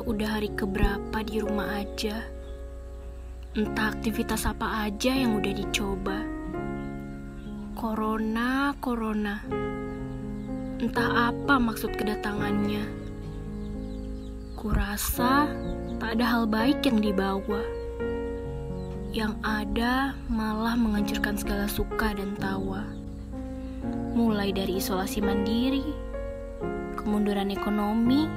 udah hari keberapa di rumah aja. Entah aktivitas apa aja yang udah dicoba. Corona. Entah apa maksud kedatangannya. Kurasa tak ada hal baik yang dibawa. Yang ada malah menghancurkan segala suka dan tawa. Mulai dari isolasi mandiri, kemunduran ekonomi,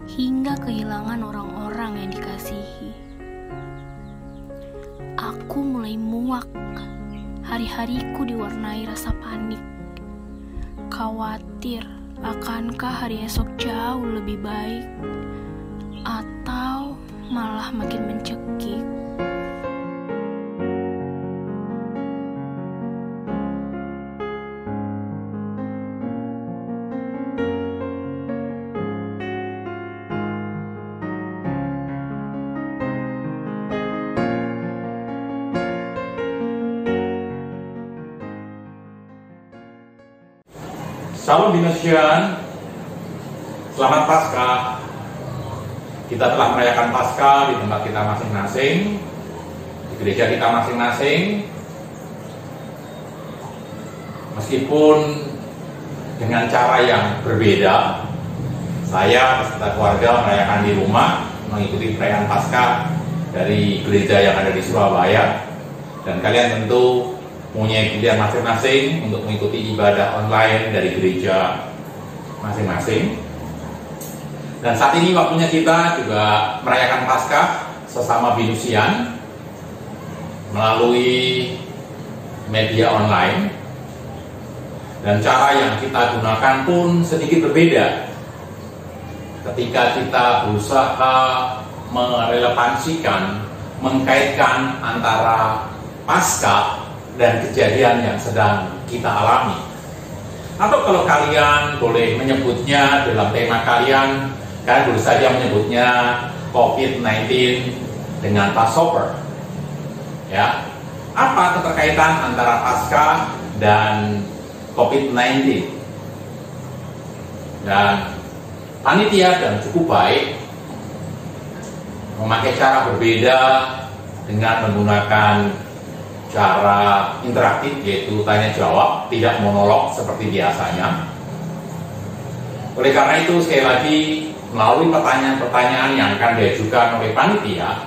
hingga kehilangan orang-orang yang dikasihi. Aku mulai muak. Hari-hariku diwarnai rasa panik. Khawatir, akankah hari esok jauh lebih baik? Atau malah makin mencekik? Salam Binasian, selamat Paskah. Kita telah merayakan Paskah di tempat kita masing-masing, di gereja kita masing-masing. Meskipun dengan cara yang berbeda, saya beserta keluarga merayakan di rumah, mengikuti perayaan Paskah dari gereja yang ada di Surabaya. Dan kalian tentu punya pilihan masing-masing untuk mengikuti ibadah online dari gereja masing-masing. Dan saat ini waktunya kita juga merayakan Paskah sesama Binusian melalui media online. Dan cara yang kita gunakan pun sedikit berbeda ketika kita berusaha merelevansikan, mengkaitkan antara Paskah dan kejadian yang sedang kita alami. Atau kalau kalian boleh menyebutnya dalam tema kalian boleh saja menyebutnya COVID-19 dengan Passover. Ya, apa keterkaitan antara Paskah dan COVID-19? Dan panitia dan cukup baik memakai cara berbeda dengan menggunakan cara interaktif, yaitu tanya jawab, tidak monolog seperti biasanya. Oleh karena itu, sekali lagi, melalui pertanyaan-pertanyaan yang akan diajukan oleh panitia,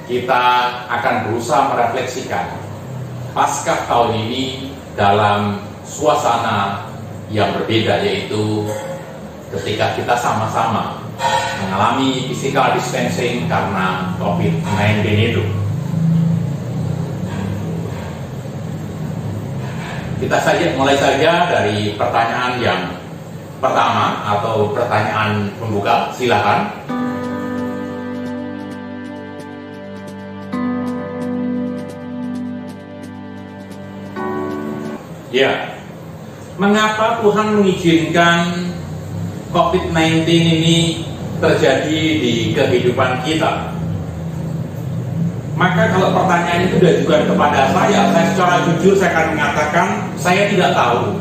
kita akan berusaha merefleksikan Paskah tahun ini dalam suasana yang berbeda, yaitu ketika kita sama-sama mengalami physical distancing karena COVID-19 itu. Kita mulai saja dari pertanyaan yang pertama atau pertanyaan pembuka. Silakan. Ya, mengapa Tuhan mengizinkan COVID-19 ini terjadi di kehidupan kita? Maka kalau pertanyaan itu ditujukan kepada saya secara jujur saya akan mengatakan saya tidak tahu.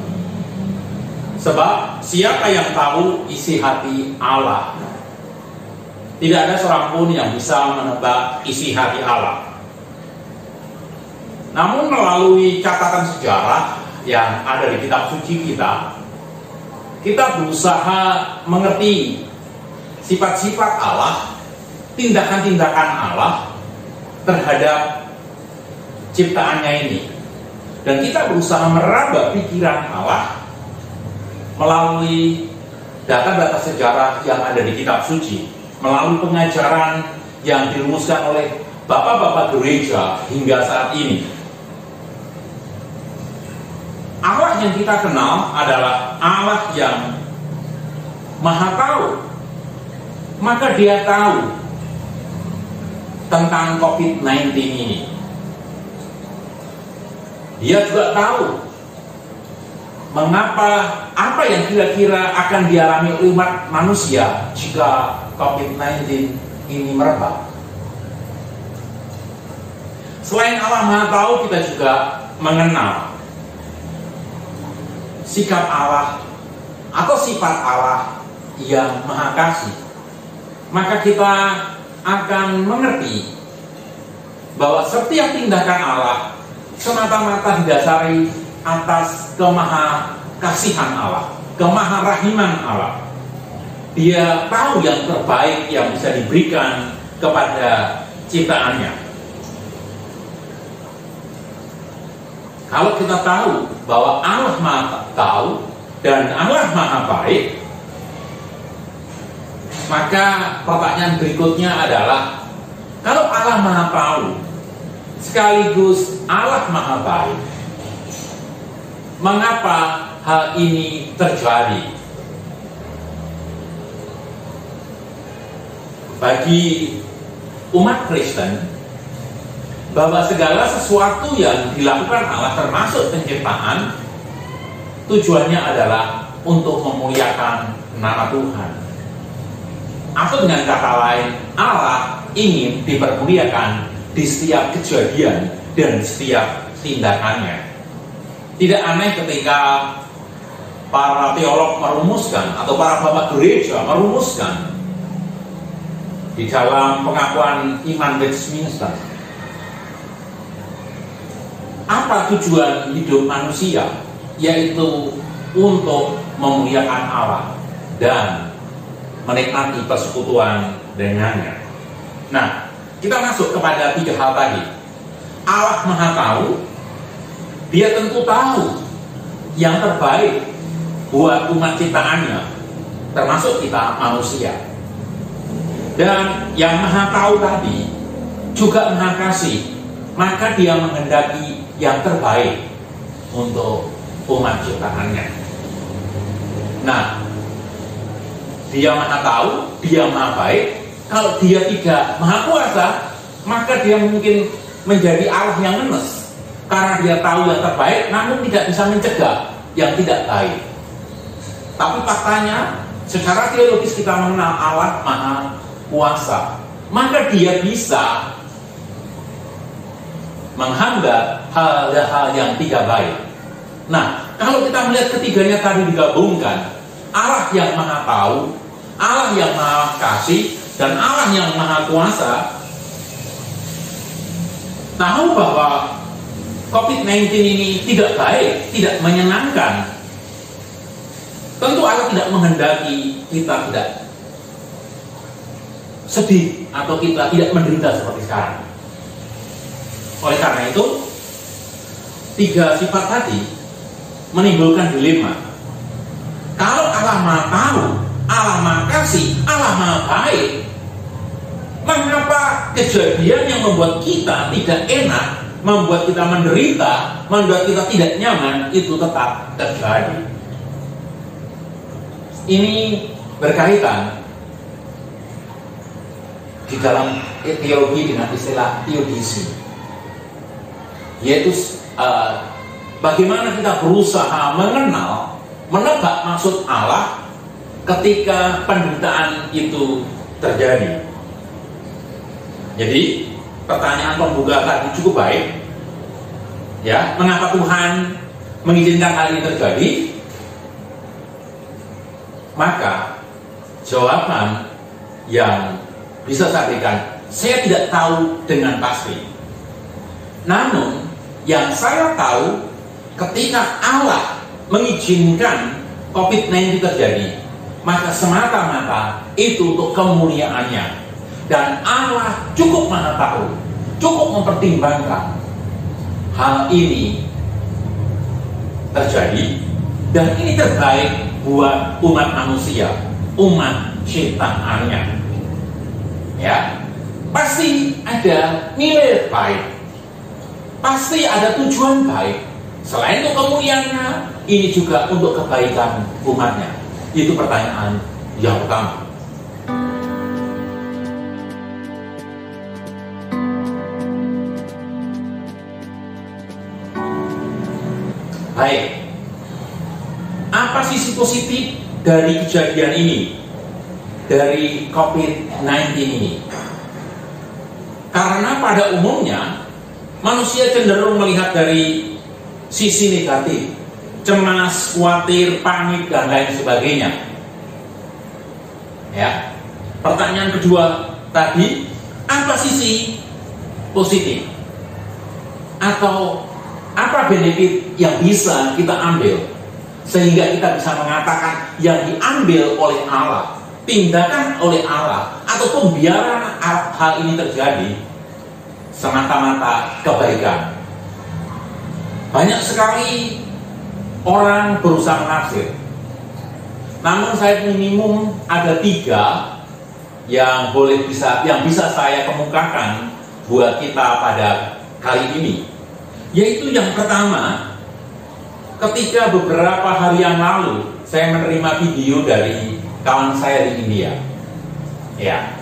Sebab siapa yang tahu isi hati Allah? Tidak ada seorang pun yang bisa menebak isi hati Allah. Namun melalui catatan sejarah yang ada di kitab suci kita berusaha mengerti sifat-sifat Allah, tindakan-tindakan Allah terhadap ciptaannya ini. Dan kita berusaha meraba pikiran Allah melalui data-data sejarah yang ada di kitab suci, melalui pengajaran yang dirumuskan oleh bapak-bapak gereja hingga saat ini. Allah yang kita kenal adalah Allah yang Maha Tahu. Maka Dia tahu tentang COVID-19 ini. Dia juga tahu mengapa, apa yang kira-kira akan dialami umat manusia jika COVID-19 ini merebak. Selain Allah Maha Tahu, kita juga mengenal sikap Allah atau sifat Allah yang Maha Kasih. maka kita akan mengerti bahwa setiap tindakan Allah semata-mata didasari atas kemahakasihan Allah, kemaharahiman Allah. Dia tahu yang terbaik yang bisa diberikan kepada ciptaannya. Kalau kita tahu bahwa Allah Maha Tahu dan Allah Maha Baik, maka pertanyaan berikutnya adalah, kalau Allah Maha Tahu sekaligus Allah Maha Baik, mengapa hal ini terjadi? Bagi umat Kristen, bahwa segala sesuatu yang dilakukan Allah termasuk penciptaan, tujuannya adalah untuk memuliakan nama Tuhan. Atau dengan kata lain, Allah ingin dipermuliakan di setiap kejadian dan setiap tindakannya. Tidak aneh ketika para teolog merumuskan atau para bapak gereja merumuskan di dalam pengakuan iman Westminster, apa tujuan hidup manusia, yaitu untuk memuliakan Allah dan menikmati persekutuan dengannya. Nah, kita masuk kepada 3 hal tadi. Allah Maha Tahu, Dia tentu tahu yang terbaik buat umat ciptaannya, termasuk kita manusia. Dan yang Maha Tahu tadi juga Maha Kasih, maka Dia menghendaki yang terbaik untuk umat ciptaannya. Nah, Dia Maha Tahu, Dia Maha Baik. Kalau Dia tidak Maha Kuasa, maka Dia mungkin menjadi Allah yang ngenes, karena Dia tahu yang terbaik, namun tidak bisa mencegah yang tidak baik. Tapi faktanya, secara teologis kita mengenal Allah Maha Kuasa, maka Dia bisa menghambat hal-hal yang tidak baik. Nah, kalau kita melihat ketiganya tadi digabungkan, Allah yang Maha Tahu, Allah yang Maha Kasih, dan Allah yang Maha Kuasa, tahu bahwa COVID-19 ini tidak baik, tidak menyenangkan. Tentu Allah tidak menghendaki kita tidak sedih atau kita tidak menderita seperti sekarang. Oleh karena itu, 3 sifat tadi menimbulkan dilema. Kalau Allah Maha Tahu, Allah Maha Kasih, Allah Maha Baik, mengapa kejadian yang membuat kita tidak enak, membuat kita menderita, membuat kita tidak nyaman, itu tetap terjadi? Ini berkaitan di dalam teologi dengan istilah teodisi, yaitu bagaimana kita berusaha mengenal, menebak maksud Allah ketika penderitaan itu terjadi. Jadi pertanyaan pembuka tadi cukup baik, ya, mengapa Tuhan mengizinkan hal ini terjadi? Maka jawaban yang bisa saya berikan, saya tidak tahu dengan pasti. Namun yang saya tahu, ketika Allah mengizinkan COVID-19 terjadi, maka semata-mata itu untuk kemuliaannya. Dan Allah cukup Maha Tahu, cukup mempertimbangkan hal ini terjadi, dan ini terbaik buat umat manusia, umat ciptaannya. Ya, pasti ada nilai baik, pasti ada tujuan baik. Selain untuk kemuliaannya, ini juga untuk kebaikan umatnya. Itu pertanyaan yang utama. Baik, apa sisi positif dari kejadian ini, dari COVID-19 ini? Karena pada umumnya manusia cenderung melihat dari sisi negatif, cemas, khawatir, panik, dan lain sebagainya. Ya, pertanyaan kedua tadi, apa sisi positif atau apa benefit yang bisa kita ambil sehingga kita bisa mengatakan yang diambil oleh Allah, tindakan oleh Allah, atau pembiaran hal ini terjadi semata-mata kebaikan. Banyak sekali orang berusaha menafsir, namun saya minimum ada 3 yang bisa saya kemukakan buat kita pada kali ini. Yaitu yang pertama, ketika beberapa hari yang lalu saya menerima video dari kawan saya di India. Ya,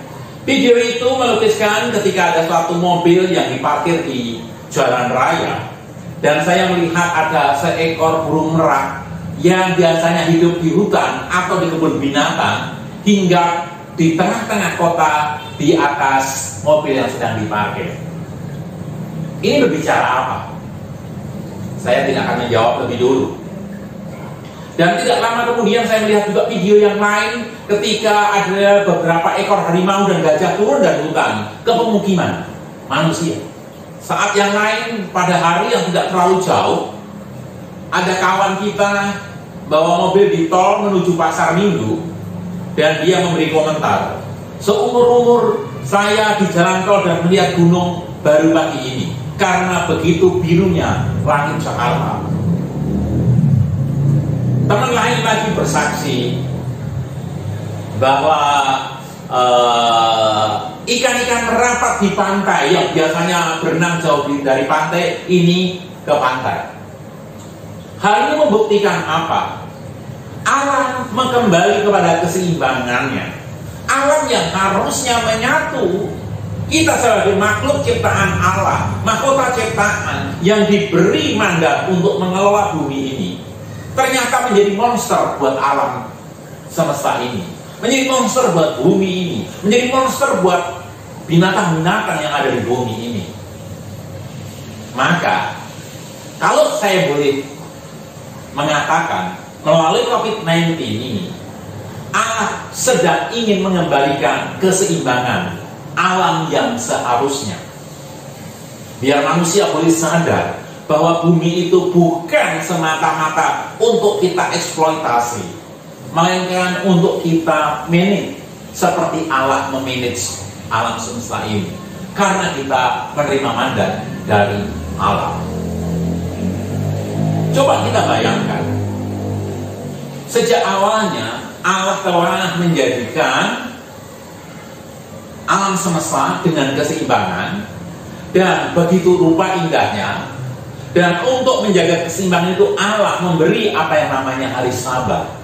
video itu melukiskan ketika ada suatu mobil yang diparkir di jalan raya, dan saya melihat ada seekor burung merak yang biasanya hidup di hutan atau di kebun binatang hingga di tengah-tengah kota di atas mobil yang sedang diparkir. Ini berbicara apa? Saya tidak akan menjawab lebih dulu. Dan tidak lama kemudian saya melihat juga video yang lain ketika ada beberapa ekor harimau dan gajah turun dari hutan ke pemukiman manusia. Saat yang lain pada hari yang tidak terlalu jauh, ada kawan kita bawa mobil di tol menuju pasar Minggu, dan dia memberi komentar, seumur-umur saya di jalan tol dan melihat gunung baru pagi ini, karena begitu birunya langit Jakarta. Teman lain lagi bersaksi bahwa ikan-ikan merapat di pantai yang biasanya berenang jauh dari pantai ini ke pantai. Hal ini membuktikan apa? Alam kembali kepada keseimbangannya. Alam yang harusnya menyatu. Kita sebagai makhluk ciptaan Allah, mahkota ciptaan yang diberi mandat untuk mengelola bumi ini, ternyata menjadi monster buat alam semesta ini, menjadi monster buat bumi ini, menjadi monster buat binatang-binatang yang ada di bumi ini. Maka kalau saya boleh mengatakan, melalui COVID-19 ini Allah sedang ingin mengembalikan keseimbangan alam yang seharusnya, biar manusia boleh sadar bahwa bumi itu bukan semata-mata untuk kita eksploitasi, melainkan untuk kita manage seperti Allah memanage alam semesta ini, karena kita menerima mandat dari Allah. Coba kita bayangkan, sejak awalnya Allah telah menjadikan alam semesta dengan keseimbangan, dan begitu rupa indahnya. Dan untuk menjaga keseimbangan itu Allah memberi apa yang namanya hari Sabat.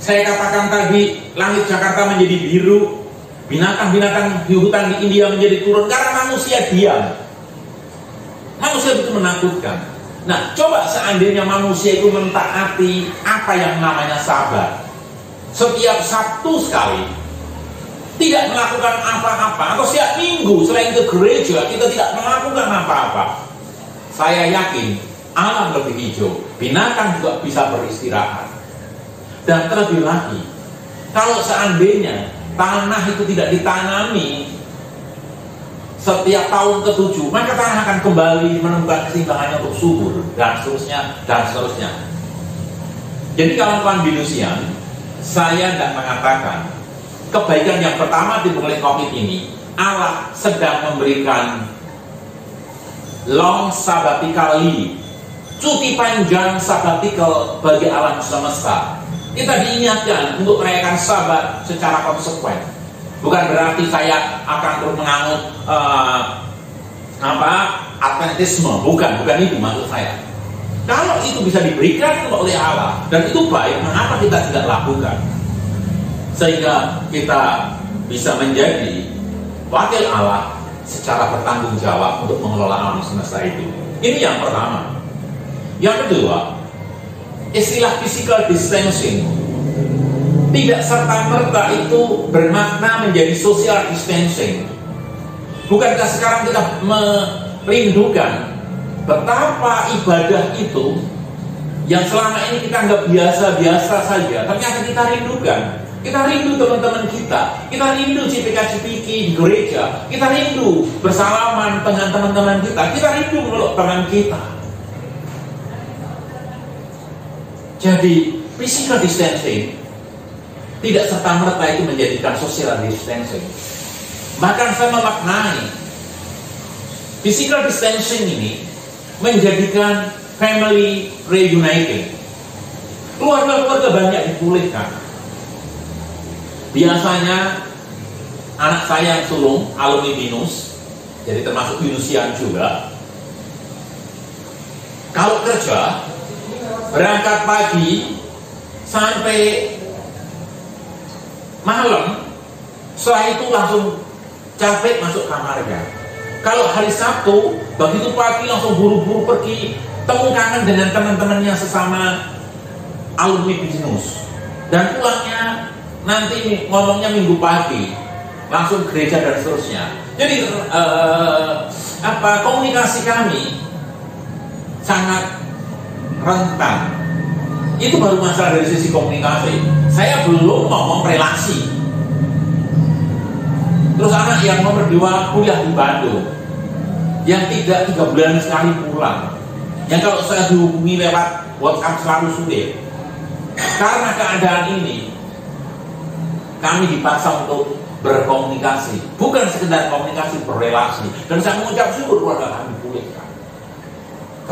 Saya katakan tadi, langit Jakarta menjadi biru, binatang-binatang di hutan di India menjadi turun karena manusia diam. Manusia itu menakutkan. Nah, coba seandainya manusia itu mentaati apa yang namanya Sabat, setiap Sabtu sekali tidak melakukan apa-apa, atau setiap minggu selain ke gereja kita tidak melakukan apa-apa, saya yakin alam lebih hijau, binatang juga bisa beristirahat. Dan terlebih lagi, kalau seandainya tanah itu tidak ditanami setiap tahun ke-7, maka tanah akan kembali menemukan keseimbangannya untuk subur, dan seterusnya, dan seterusnya. Jadi kawan-kawan binusian, saya tidak mengatakan kebaikan yang pertama dimulai COVID ini, Allah sedang memberikan long sabbatical leave, cuti panjang sabbatical bagi alam semesta. Kita diingatkan untuk merayakan Sabat secara konsekuen. Bukan berarti saya akan terus menganut Adventisme, bukan itu maksud saya. Kalau itu bisa diberikan oleh Allah dan itu baik, mengapa kita tidak lakukan? Sehingga kita bisa menjadi wakil Allah secara bertanggung jawab untuk mengelola alam semesta itu. Ini yang pertama. Yang kedua, istilah physical distancing tidak serta-merta itu bermakna menjadi social distancing. Bukankah sekarang kita merindukan betapa ibadah itu yang selama ini kita anggap biasa-biasa saja, ternyata kita rindukan. Kita rindu teman-teman kita rindu CPK-CPK di gereja, kita rindu bersalaman dengan teman-teman kita rindu meluk tangan kita. Jadi physical distancing tidak serta-merta itu menjadikan social distancing. Bahkan saya memaknai physical distancing ini menjadikan family reuniting. Keluarga-keluarga banyak dipulihkan. Biasanya anak saya yang sulung, alumni BINUS, jadi termasuk BINUSian juga, kalau kerja berangkat pagi sampai malam, setelah itu langsung capek masuk kamarnya. Kalau hari Sabtu, begitu pagi langsung buru-buru pergi temu kangen dengan teman-temannya sesama alumni BINUS, dan pulangnya nanti ngomongnya minggu pagi langsung gereja dan seterusnya. Jadi komunikasi kami sangat rentan. Itu baru masalah dari sisi komunikasi. Saya belum ngomong relasi. Terus anak yang nomor 2 kuliah di Bandung, yang tidak 3 bulan sekali pulang, yang kalau saya dihubungi lewat WhatsApp selalu sulit. Karena keadaan ini, kami dipaksa untuk berkomunikasi, bukan sekedar komunikasi, berrelasi. Dan saya mengucap syukur keluarga kami pulihkan.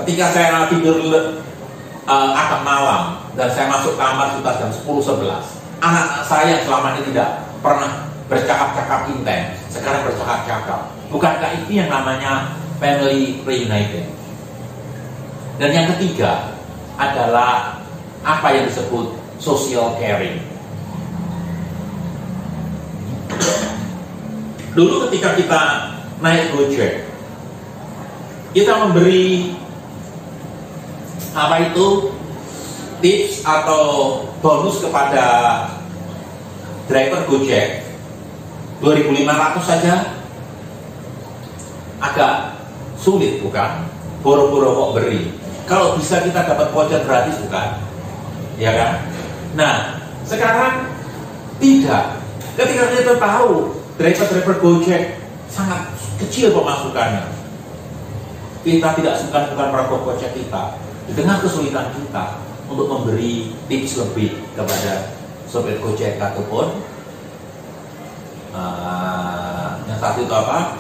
Ketika saya tidur agak malam dan saya masuk kamar sekitar jam 10-11, anak saya selama ini tidak pernah bercakap-cakap intens, sekarang bercakap-cakap. Bukankah itu yang namanya family reuniting? Dan yang ketiga adalah apa yang disebut social caring. Dulu ketika kita naik Gojek, kita memberi tips atau bonus kepada driver Gojek 2.500 saja, agak sulit bukan? Boro-boro kok beri. Kalau bisa kita dapat voucher gratis bukan? Ya kan? Nah, sekarang tidak. Ketika kita tahu driver-driver Gojek sangat kecil pemasukannya, kita tidak sungkan-sungkan merogoh kocek kita di tengah kesulitan kita untuk memberi tips lebih kepada sopir Gojek ataupun yang satu itu apa?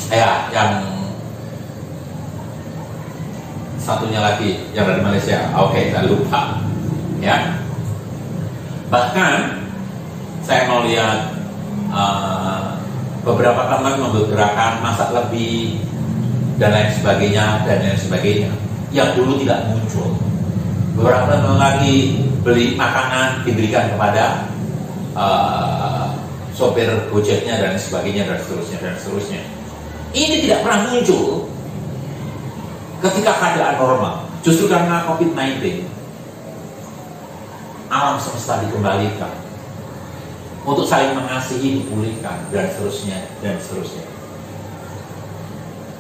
Ya, yang satunya lagi yang dari Malaysia. Oke, saya lupa. Ya. Bahkan saya mau lihat beberapa teman membuat gerakan masak lebih dan lain sebagainya yang dulu tidak muncul. Beberapa teman lagi beli makanan diberikan kepada sopir Gojeknya dan sebagainya dan seterusnya. Ini tidak pernah muncul ketika keadaan normal. Justru karena COVID-19, alam semesta dikembalikan untuk saling mengasihi, dipulihkan dan seterusnya.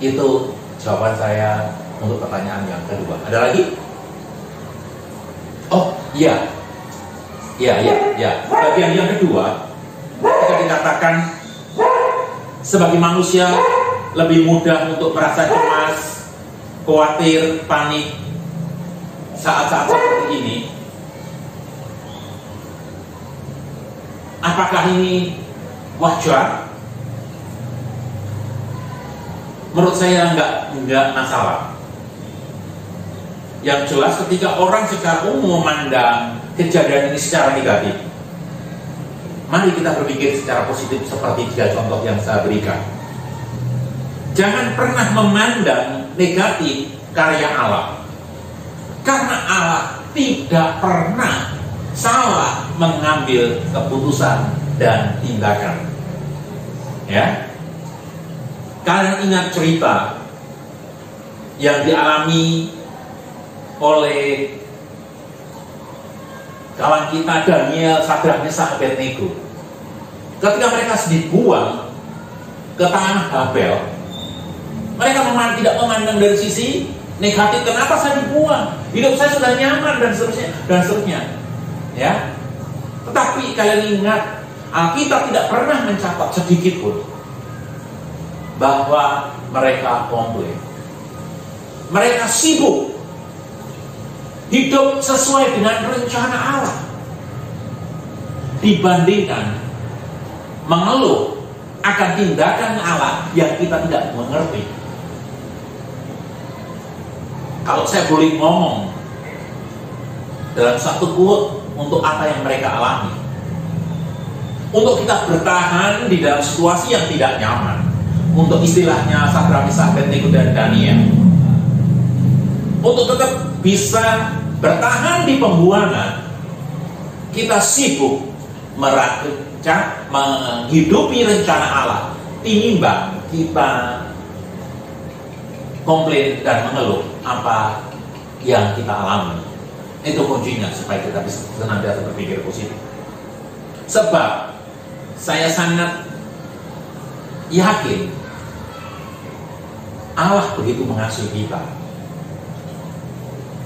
Itu jawaban saya untuk pertanyaan yang kedua. Ada lagi? Oh iya. Bagian yang kedua, kita dikatakan sebagai manusia lebih mudah untuk merasa cemas, khawatir, panik saat-saat seperti ini. Apakah ini wajar? Menurut saya enggak masalah. Yang jelas ketika orang secara umum memandang kejadian ini secara negatif, mari kita berpikir secara positif seperti 3 contoh yang saya berikan. Jangan pernah memandang negatif karya Allah, karena Allah tidak pernah salah mengambil keputusan dan tindakan. Ya, kalian ingat cerita yang dialami oleh kawan kita Daniel, Sadrak, Meshach, Abednego ketika mereka dibuang ke tanah Babel. Mereka tidak memandang dari sisi negatif, kenapa saya dibuang, hidup saya sudah nyaman dan seterusnya. Ya, Tetapi kalian ingat, Alkitab tidak pernah mencatat sedikit pun bahwa mereka komplain. Mereka sibuk hidup sesuai dengan rencana Allah dibandingkan mengeluh akan tindakan Allah yang kita tidak mengerti. Kalau saya boleh ngomong dalam satu quote untuk apa yang mereka alami, untuk kita bertahan di dalam situasi yang tidak nyaman, untuk istilahnya Sadrak, Meshach, Abednego dan Daniel, untuk tetap bisa bertahan di pembuangan, kita sibuk menghidupi rencana Allah tinimbang kita komplain dan mengeluh apa yang kita alami. Itu kuncinya supaya kita bisa senantiasa berpikir positif. Sebab saya sangat yakin Allah begitu mengasihi kita.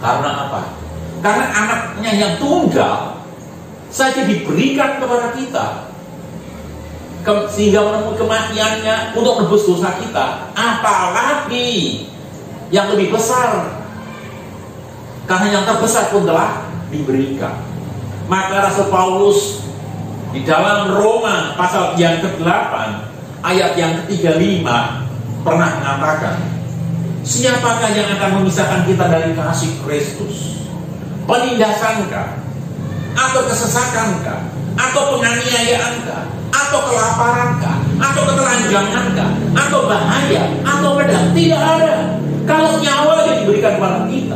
Karena apa? Karena anaknya yang tunggal saja diberikan kepada kita, sehingga menemui kematiannya untuk menebus dosa kita. Apalagi yang lebih besar, karena yang terbesar pun telah diberikan. Maka Rasul Paulus di dalam Roma pasal yang ke-8 ayat yang ke-35 pernah mengatakan, siapakah yang akan memisahkan kita dari kasih Kristus? Penindasankah? Atau kesesakankah? Atau penganiayaankah? Atau kelaparankah? Atau ketelanjangankah? Atau bahaya? Atau pedang? Tidak ada. Kalau nyawa yang diberikan kepada kita,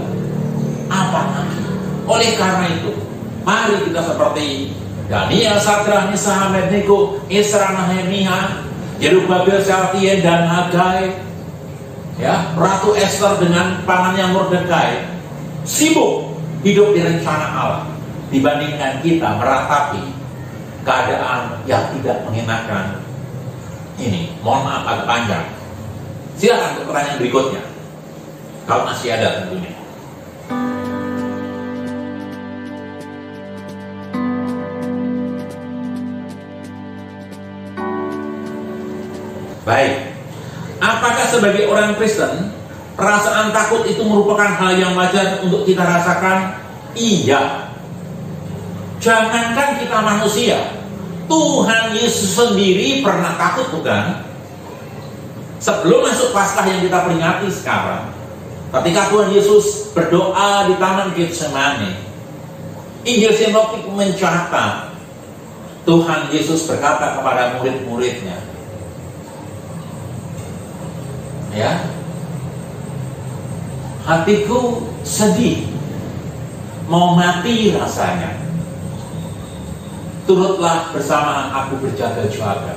apa lagi? Oleh karena itu, mari kita seperti Daniel, Sadrak, Meshach, Abednego, Ezra, Nehemia, Zerubabel, Syaltiel, dan Hagai, ya, Ratu Esther dengan pamannya Mordekai, sibuk hidup di rencana Allah dibandingkan kita meratapi keadaan yang tidak mengenakan ini. Mohon maaf agak panjang. Silakan untuk pertanyaan berikutnya, kalau masih ada tentunya. Baik, apakah sebagai orang Kristen perasaan takut itu merupakan hal yang wajar untuk kita rasakan? Iya. Jangankan kita manusia, Tuhan Yesus sendiri pernah takut, bukan? Sebelum masuk Paskah yang kita peringati sekarang, ketika Tuhan Yesus berdoa di Taman Getsemani, Injil Sinoptik mencatat Tuhan Yesus berkata kepada murid-muridnya, ya, hatiku sedih, mau mati rasanya. Turutlah bersama aku berjaga-jaga.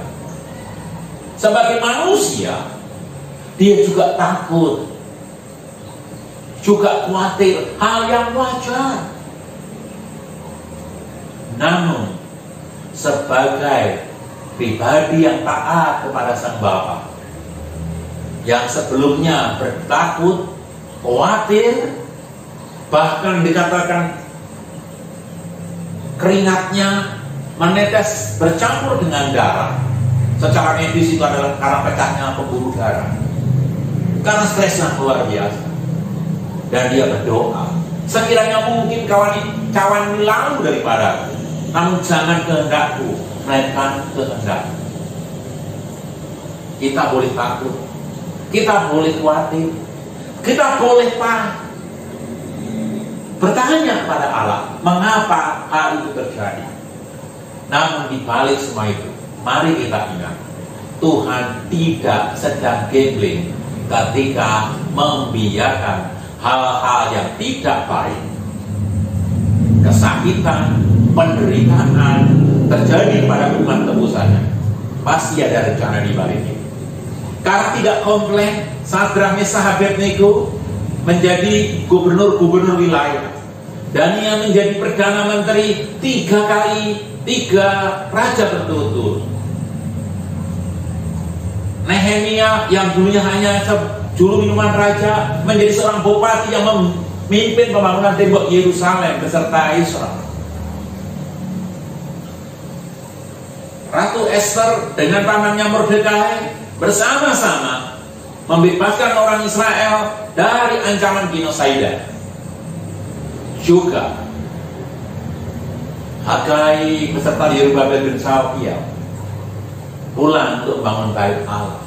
Sebagai manusia, dia juga takut, juga khawatir, hal yang wajar. Namun, sebagai pribadi yang taat kepada Sang Bapa, yang sebelumnya bertakut, khawatir, bahkan dikatakan keringatnya menetes bercampur dengan darah. Secara medis itu adalah karena pecahnya pembuluh darah, karena stresnya luar biasa. Dan dia berdoa, sekiranya mungkin cawan ini lalu daripada aku, namun jangan kehendakku, melainkan kehendakmu. Kita boleh takut, kita boleh khawatir, kita boleh bertanya kepada Allah, mengapa hal itu terjadi. Namun di balik semua itu, mari kita ingat, Tuhan tidak sedang gambling ketika membiarkan hal-hal yang tidak baik, kesakitan, penderitaan terjadi pada umat tebusannya. Pasti ada rencana di balik itu. Karena tidak komplain, Sadrak, Meshach, Abednego menjadi gubernur-gubernur wilayah, Daniel menjadi perdana menteri 3 raja berturut-turut. Nehemia yang dulunya hanya juru minuman raja menjadi seorang bupati yang memimpin pembangunan tembok Yerusalem beserta Israel. Ratu Esther dengan pamannya Mordekai bersama-sama membebaskan orang Israel dari ancaman genosida. Juga Hagai beserta Yerubabel bin Syaltiel pulang untuk membangun bait Allah.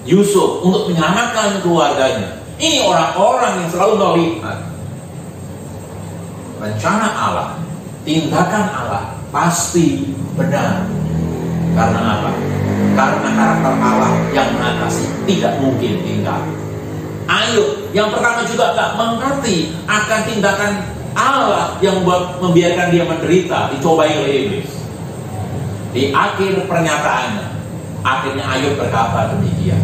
Yusuf untuk menyelamatkan keluarganya. Ini orang-orang yang selalu melihat rencana Allah, tindakan Allah pasti benar. Karena apa? Karena karakter Allah yang mengatasi tidak mungkin tinggal. Ayub yang pertama juga tak mengerti akan tindakan Allah yang membiarkan dia menderita, dicobai oleh iblis. Di akhir pernyataannya, akhirnya Ayub berkata demikian.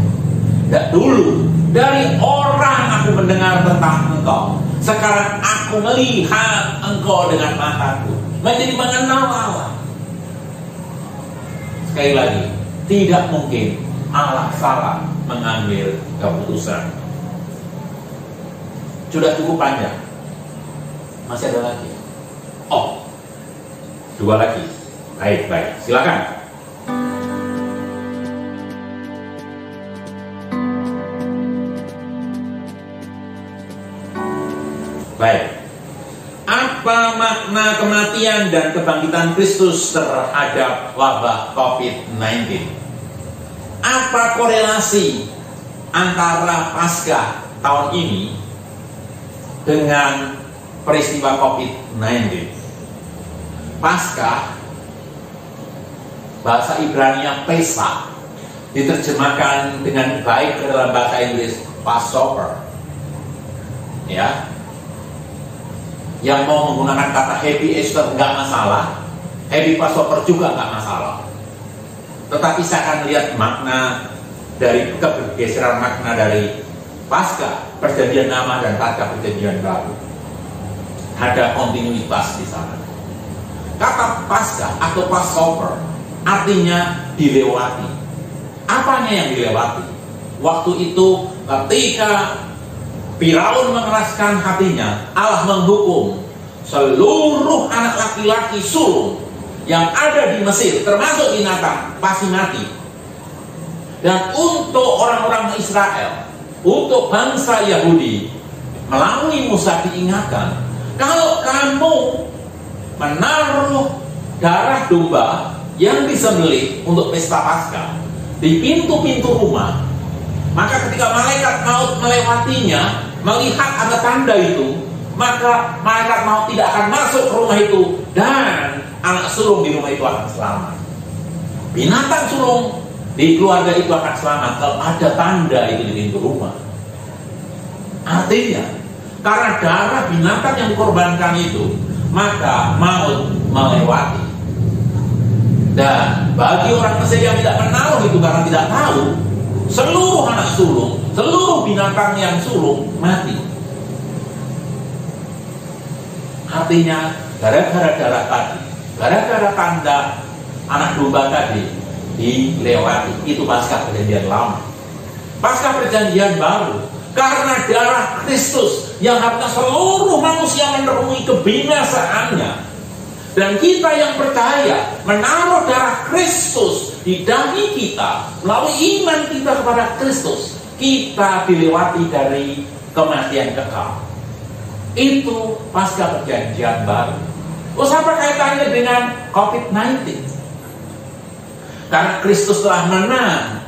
Dan dulu dari orang aku mendengar tentang engkau, sekarang aku melihat engkau dengan mataku, menjadi mengenal Allah. Sekali lagi, tidak mungkin Allah salah mengambil keputusan. Sudah cukup panjang. Masih ada lagi? Oh, 2 lagi. Baik, silakan. Baik. Apa makna kematian dan kebangkitan Kristus terhadap wabah COVID-19? Apa korelasi antara Paskah tahun ini dengan peristiwa COVID-19? Paskah, bahasa Ibrani Pesach, diterjemahkan dengan baik ke dalam bahasa Inggris Passover. Ya, yang mau menggunakan kata Happy Easter nggak masalah, Happy Passover juga nggak masalah. Tetapi saya akan lihat makna dari kebergeseran makna dari Paskah Perjanjian Lama dan Paskah Perjanjian Baru. Ada kontinuitas di sana. Kata Paskah atau Passover artinya dilewati. Apanya yang dilewati? Waktu itu ketika Firaun mengeraskan hatinya, Allah menghukum seluruh anak laki-laki sulung yang ada di Mesir, termasuk binatang, pasti mati. Dan untuk orang-orang Israel, untuk bangsa Yahudi, melalui Musa diingatkan, kalau kamu menaruh darah domba yang disembelih untuk pesta Paskah di pintu-pintu rumah, maka ketika malaikat maut melewatinya, melihat ada tanda itu, maka malaikat maut tidak akan masuk ke rumah itu dan anak sulung di rumah itu akan selamat. Binatang sulung di keluarga itu akan selamat kalau ada tanda itu di pintu rumah. Artinya, karena darah binatang yang dikorbankan itu, maka maut melewati. Dan bagi orang Mesir yang tidak menaruh itu karena tidak tahu, seluruh anak sulung, seluruh binatang yang sulung mati. Artinya, gara-gara darah tadi, gara-gara tanda anak domba tadi dilewati. Itu Paskah Perjanjian Lama. Paskah Perjanjian Baru, karena darah Kristus yang harusnya seluruh manusia menemui kebinasaannya, dan kita yang percaya menaruh darah Kristus di dahi kita melalui iman kita kepada Kristus, kita dilewati dari kematian kekal. Itu Paskah Perjanjian Baru. Terus apa kaitannya dengan COVID-19? Karena Kristus telah menang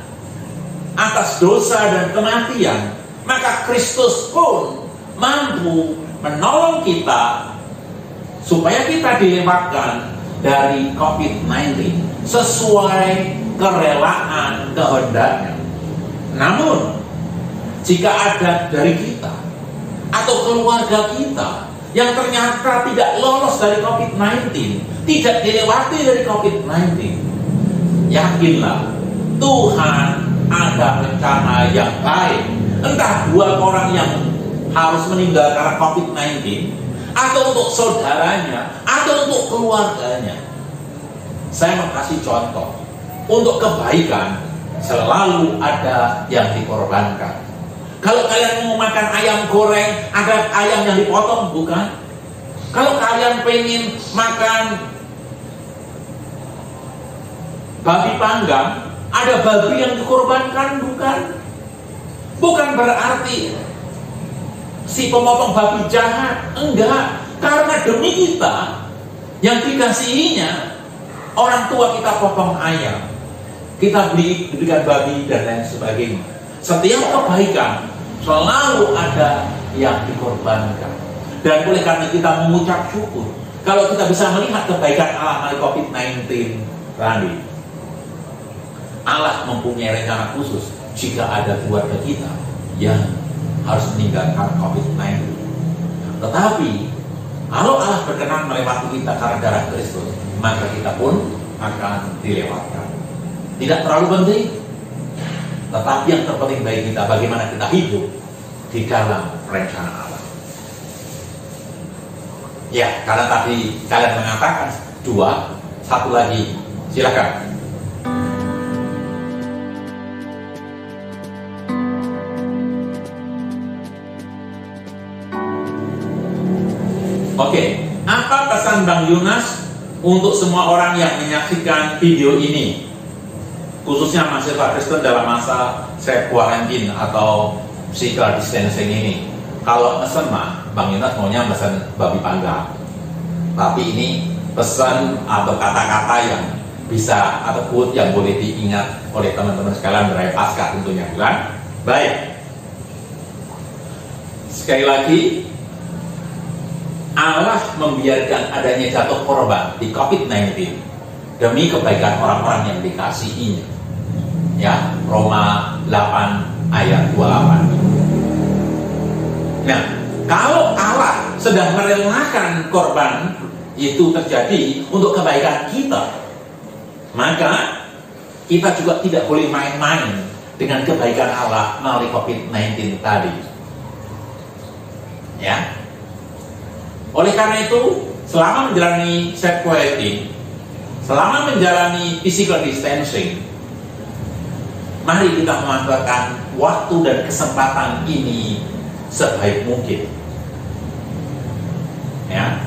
atas dosa dan kematian, maka Kristus pun mampu menolong kita supaya kita dilewatkan dari COVID-19 sesuai kerelaan kehendaknya. Namun, jika ada dari kita atau keluarga kita yang ternyata tidak lolos dari COVID-19, tidak dilewati dari COVID-19, yakinlah Tuhan ada rencana yang baik. Entah buat orang yang harus meninggal karena COVID-19, atau untuk saudaranya, atau untuk keluarganya. Saya mau kasih contoh. Untuk kebaikan selalu ada yang dikorbankan. Kalau kalian mau makan ayam goreng, ada ayam yang dipotong, bukan? Kalau kalian pengen makan babi panggang, ada babi yang dikorbankan, bukan berarti si pemotong babi jahat, enggak. Karena demi kita yang dikasihinya, orang tua kita potong ayam, kita belikan babi dan lain sebagainya. Setiap kebaikan selalu ada yang dikorbankan. Dan oleh karena kita mengucap syukur, kalau kita bisa melihat kebaikan Allah melalui COVID-19 tadi, Allah mempunyai rencana khusus jika ada keluarga kita yang harus meninggalkan COVID-19. Tetapi kalau Allah berkenan melewati kita karena darah Kristus, maka kita pun akan dilewatkan. Tidak terlalu penting, tetapi yang terpenting bagi kita bagaimana kita hidup di dalam rencana Allah. Ya, karena tadi kalian mengatakan 2, satu lagi, silakan. Oke, apa pesan Bang Yunas untuk semua orang yang menyaksikan video ini, khususnya mahasiswa Kristen dalam masa self quarantine atau physical distancing ini? Kalau mesen mah, Bang Yunas maunya mesen babi panggang. Tapi ini pesan atau kata-kata yang bisa atau quote yang boleh diingat oleh teman-teman sekalian beraya Paskah tentunya, bukan? Baik. Sekali lagi, Allah membiarkan adanya jatuh korban di COVID-19 demi kebaikan orang-orang yang dikasihinya. Ya, Roma 8 ayat 28. Nah, kalau Allah sedang merelakan korban itu terjadi untuk kebaikan kita, maka kita juga tidak boleh main-main dengan kebaikan Allah melalui COVID-19 tadi. Ya. Oleh karena itu, selama menjalani self quarantine, selama menjalani physical distancing, mari kita memanfaatkan waktu dan kesempatan ini sebaik mungkin. Ya,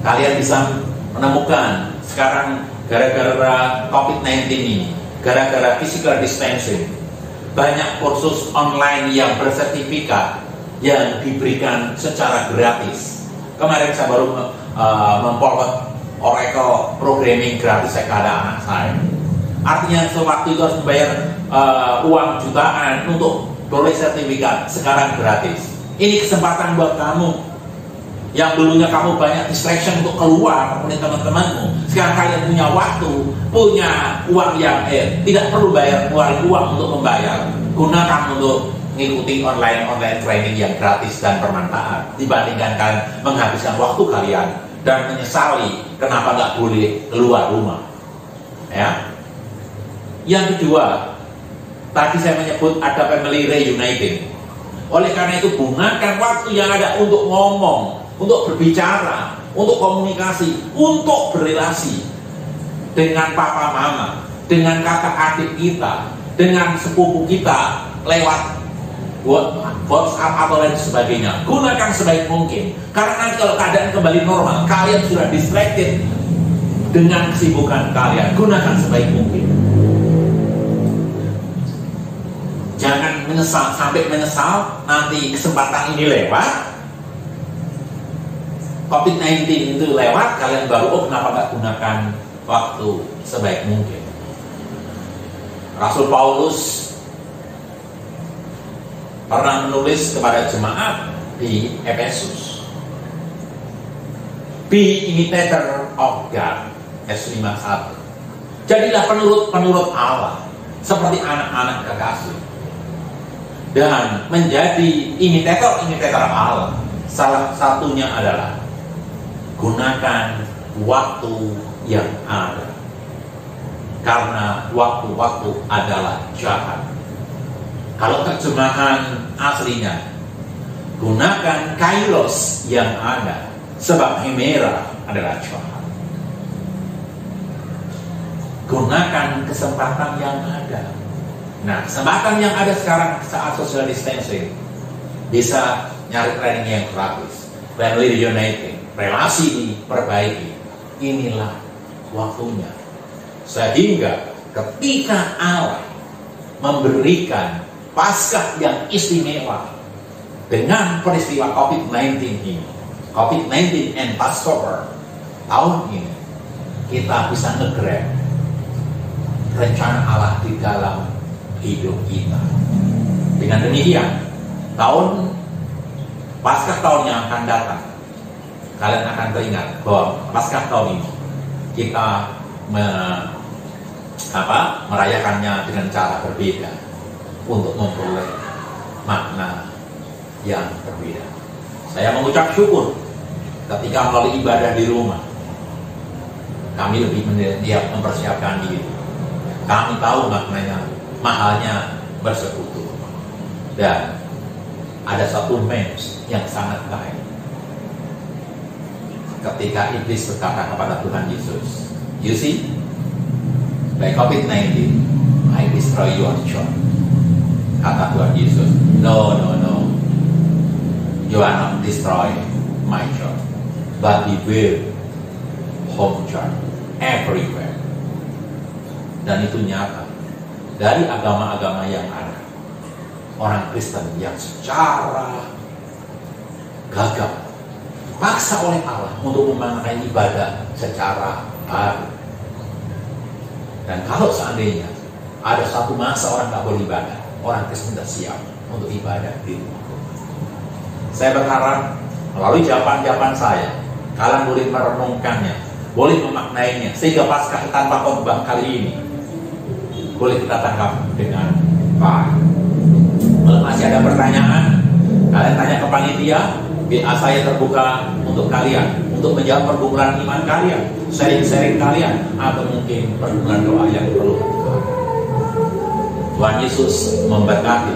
kalian bisa menemukan sekarang gara-gara COVID-19 ini, gara-gara physical distancing, banyak kursus online yang bersertifikat yang diberikan secara gratis. Kemarin saya baru memforward Oracle Programming gratis saya kepada anak saya. Artinya sewaktu itu harus membayar uang jutaan untuk boleh sertifikat, sekarang gratis. Ini kesempatan buat kamu yang dulunya kamu banyak distraction untuk keluar oleh teman-temanmu. Sekarang kalian punya waktu, punya uang yang tidak perlu bayar uang untuk membayar. Gunakan untuk mengikuti online training yang gratis dan bermanfaat, dibandingkan kalian menghabiskan waktu kalian dan menyesali kenapa nggak boleh keluar rumah. Ya. Yang kedua, tadi saya menyebut ada family reuniting. Oleh karena itu, gunakan waktu yang ada untuk ngomong, untuk berbicara, untuk komunikasi, untuk berrelasi dengan papa mama, dengan kakak adik kita, dengan sepupu kita lewat WhatsApp atau lain sebagainya. Gunakan sebaik mungkin, karena nanti kalau keadaan kembali normal, kalian sudah distracted dengan kesibukan kalian. Gunakan sebaik mungkin. Jangan menyesal, sampai menyesal nanti kesempatan ini lewat, COVID-19 itu lewat, kalian baru kenapa nggak gunakan waktu sebaik mungkin. Rasul Paulus pernah menulis kepada jemaat di Efesus, be imitator of God, Efesus 5:1. Jadilah penurut Allah seperti anak-anak kekasih, dan menjadi imitator Allah. Salah satunya adalah gunakan waktu yang ada, karena waktu-waktu adalah jahat. Kalau terjemahan aslinya, gunakan kairos yang ada, sebab hemera adalah jahat. Gunakan kesempatan yang ada. Nah, kesempatan yang ada sekarang saat social distancing, bisa nyari training yang gratis, family reuniting, relasi diperbaiki. Inilah waktunya. Sehingga ketika Allah memberikan Paskah yang istimewa dengan peristiwa COVID-19 ini, COVID-19 and Passover tahun ini, kita bisa nge-grab rencana Allah di dalam hidup kita. Dengan demikian, Paskah tahun yang akan datang, kalian akan teringat bahwa Paskah tahun ini kita merayakannya dengan cara berbeda untuk memperoleh makna yang berbeda. Saya mengucap syukur ketika melalui ibadah di rumah, kami lebih mempersiapkan diri. Kami tahu maknanya, mahalnya bersekutu. Dan ada satu memes yang sangat baik. Ketika iblis berkata kepada Tuhan Yesus, "You see, by COVID-19, I destroy your church." Kata Tuhan Yesus, No. You are not destroy my church, but we build home church everywhere. Dan itu nyata. Dari agama-agama yang ada, orang Kristen yang secara gagap dipaksa oleh Allah untuk memaknai ibadah secara baru. Dan kalau seandainya ada satu masa orang tak boleh ibadah, orang Kristen tidak siap untuk ibadah di rumah. Saya berharap melalui jawaban-jawaban saya, kalian boleh merenungkannya, boleh memaknainya, sehingga Paskah tanpa khotbah kali ini boleh kita tangkap dengan baik. Kalau masih ada pertanyaan, kalian tanya ke panitia, BA saya terbuka untuk kalian, untuk menjawab pergumulan iman kalian, sharing-sharing kalian, atau mungkin pergumulan doa yang perlu Tuhan. Tuhan Yesus memberkati.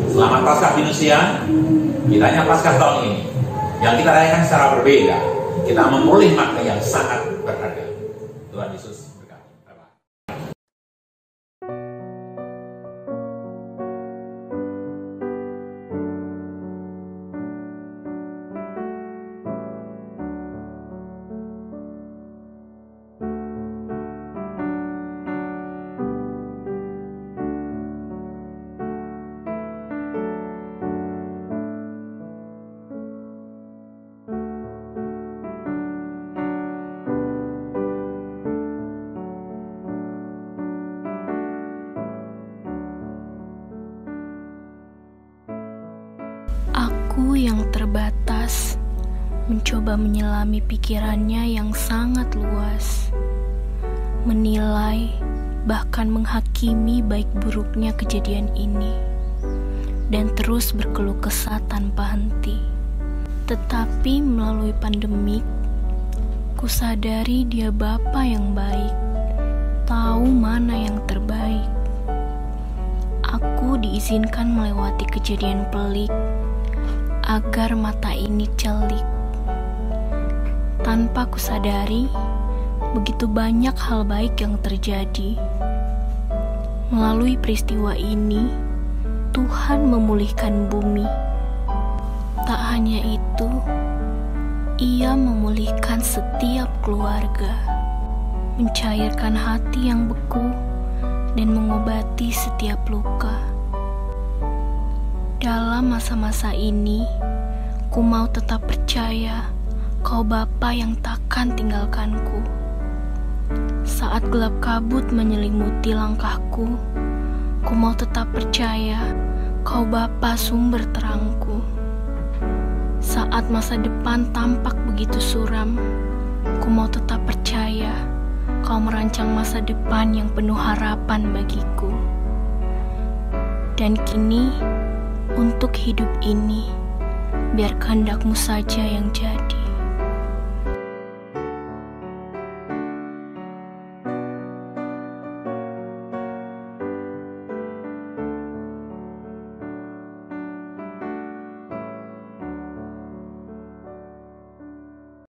Selamat Paskah Venusian. Kitanya Paskah tahun ini yang kita rayakan secara berbeda, kita memperoleh makna yang sangat berharga. Tuhan Yesus berkati. Bye-bye. Aku yang terbatas mencoba menyelami pikirannya yang sangat luas, menilai bahkan menghakimi baik buruknya kejadian ini, dan terus berkeluh kesah tanpa henti. Tetapi melalui pandemik, kusadari dia Bapa yang baik, tahu mana yang terbaik. Aku diizinkan melewati kejadian pelik agar mata ini celik. Tanpa kusadari, begitu banyak hal baik yang terjadi. Melalui peristiwa ini, Tuhan memulihkan bumi. Tak hanya itu, Ia memulihkan setiap keluarga, mencairkan hati yang beku, dan mengobati setiap luka. Dalam masa-masa ini, ku mau tetap percaya Kau Bapa yang takkan tinggalkanku. Saat gelap kabut menyelimuti langkahku, ku mau tetap percaya Kau Bapa sumber terangku. Saat masa depan tampak begitu suram, ku mau tetap percaya Kau merancang masa depan yang penuh harapan bagiku. Dan kini, untuk hidup ini, biar kehendak-Mu saja yang jadi.